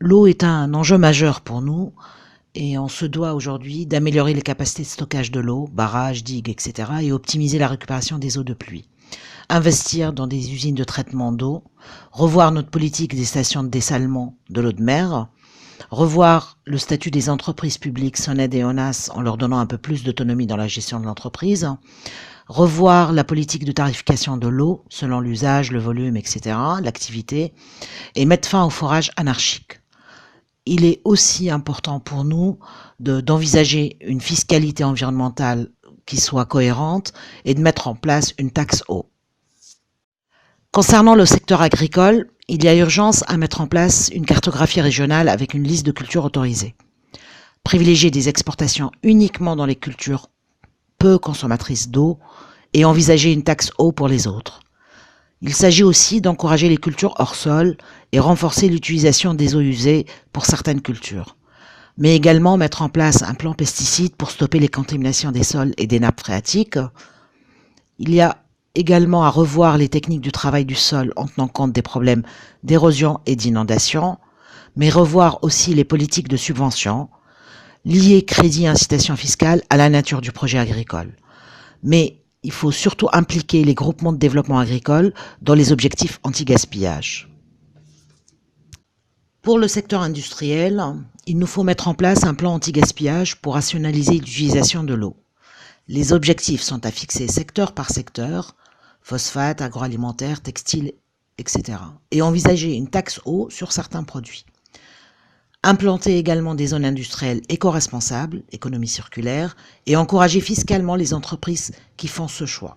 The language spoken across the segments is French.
L'eau est un enjeu majeur pour nous et on se doit aujourd'hui d'améliorer les capacités de stockage de l'eau, barrages, digues, etc. et optimiser la récupération des eaux de pluie. Investir dans des usines de traitement d'eau, revoir notre politique des stations de dessalement de l'eau de mer, revoir le statut des entreprises publiques SONED et ONAS en leur donnant un peu plus d'autonomie dans la gestion de l'entreprise, revoir la politique de tarification de l'eau selon l'usage, le volume, etc., l'activité, et mettre fin au forage anarchique. Il est aussi important pour nous d'envisager une fiscalité environnementale qui soit cohérente et de mettre en place une taxe eau. Concernant le secteur agricole, il y a urgence à mettre en place une cartographie régionale avec une liste de cultures autorisées. Privilégier des exportations uniquement dans les cultures peu consommatrices d'eau et envisager une taxe eau pour les autres. Il s'agit aussi d'encourager les cultures hors sol et renforcer l'utilisation des eaux usées pour certaines cultures, mais également mettre en place un plan pesticide pour stopper les contaminations des sols et des nappes phréatiques. Il y a également à revoir les techniques du travail du sol en tenant compte des problèmes d'érosion et d'inondation, mais revoir aussi les politiques de subvention, lier crédit et incitation fiscale à la nature du projet agricole. Mais il faut surtout impliquer les groupements de développement agricole dans les objectifs anti-gaspillage. Pour le secteur industriel, il nous faut mettre en place un plan anti-gaspillage pour rationaliser l'utilisation de l'eau. Les objectifs sont à fixer secteur par secteur, phosphate, agroalimentaire, textile, etc. et envisager une taxe eau sur certains produits. Implanter également des zones industrielles éco-responsables, économie circulaire, et encourager fiscalement les entreprises qui font ce choix.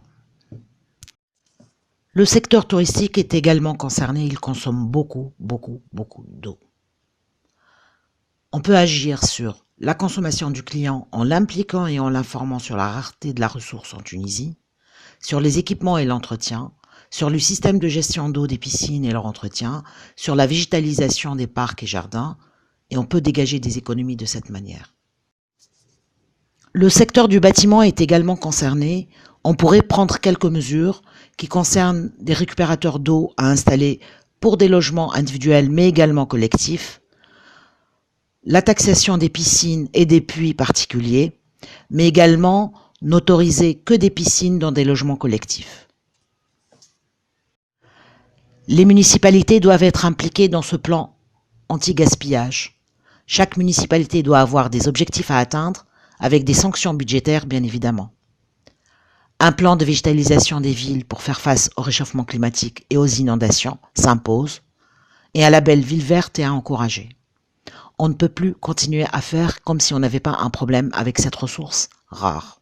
Le secteur touristique est également concerné, il consomme beaucoup d'eau. On peut agir sur la consommation du client en l'impliquant et en l'informant sur la rareté de la ressource en Tunisie, sur les équipements et l'entretien, sur le système de gestion d'eau des piscines et leur entretien, sur la végétalisation des parcs et jardins, et on peut dégager des économies de cette manière. Le secteur du bâtiment est également concerné. On pourrait prendre quelques mesures qui concernent des récupérateurs d'eau à installer pour des logements individuels mais également collectifs, la taxation des piscines et des puits particuliers, mais également n'autoriser que des piscines dans des logements collectifs. Les municipalités doivent être impliquées dans ce plan anti-gaspillage. Chaque municipalité doit avoir des objectifs à atteindre, avec des sanctions budgétaires bien évidemment. Un plan de végétalisation des villes pour faire face au réchauffement climatique et aux inondations s'impose, et un label ville verte est à encourager. On ne peut plus continuer à faire comme si on n'avait pas un problème avec cette ressource rare.